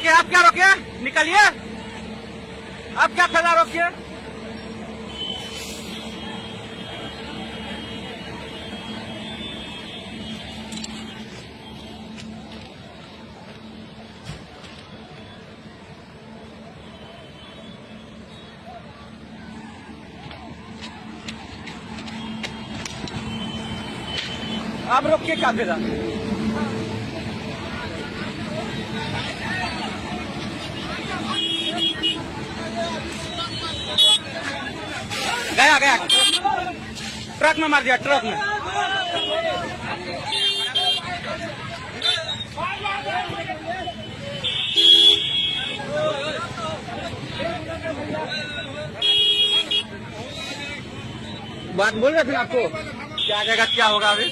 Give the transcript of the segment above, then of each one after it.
रोके, आप क्या रोके? निकलिए, आप क्या फायदा रोकिए? आप रोकिए, क्या फायदा? गया गया, ट्रक में मार दिया, ट्रक में। बात बोल रहे थे आपको, क्या जाएगा, क्या होगा अभी?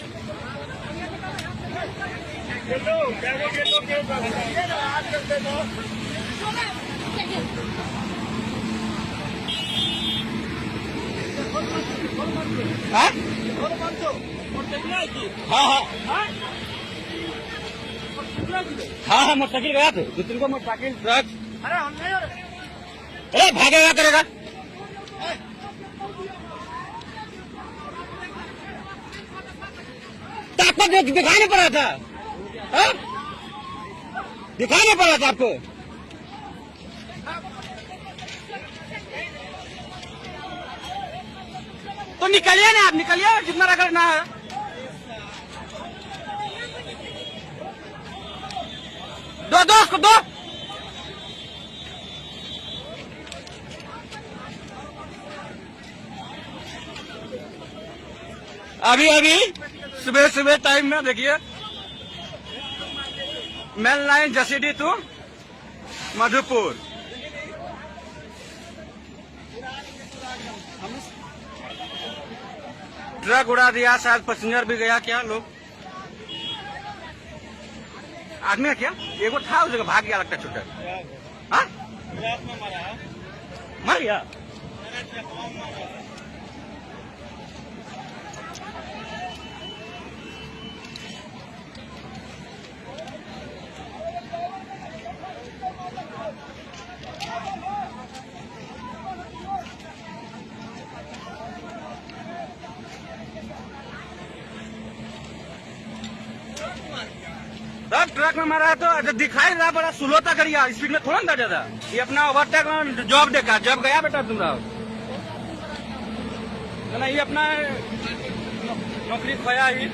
हाँ हाँ हाँ हाँ, मोटरसाइकिल गया थे, दो तीन को मोटरसाइकिल, ट्रक। अरे भागेगा करेगा। तो आपको दिखाने पड़ा था, दिखाने पड़ा था आपको। तो निकलिए ना, आप निकलिए, जितना रगड़ना है। दो दो उसको, दो। अभी अभी सुबह सुबह टाइम में देखिए, main line Jasidih to Madhupur. Truck उड़ा दिया, शायद पैसेंजर भी गया, क्या लोग आदमी है क्या? एगो था उस जगह, भाग गया लगता है छुट्टा। हाँ मर गया। तब ट्रक में मारा तो दिखाई रहा, बड़ा स्लो था, करिया स्पीड में थोड़ा ना ज्यादा। ये अपना ओवरटेक जॉब देखा, जब गया बेटा तुम रहो ना, ये अपना नौकरी खोया ही।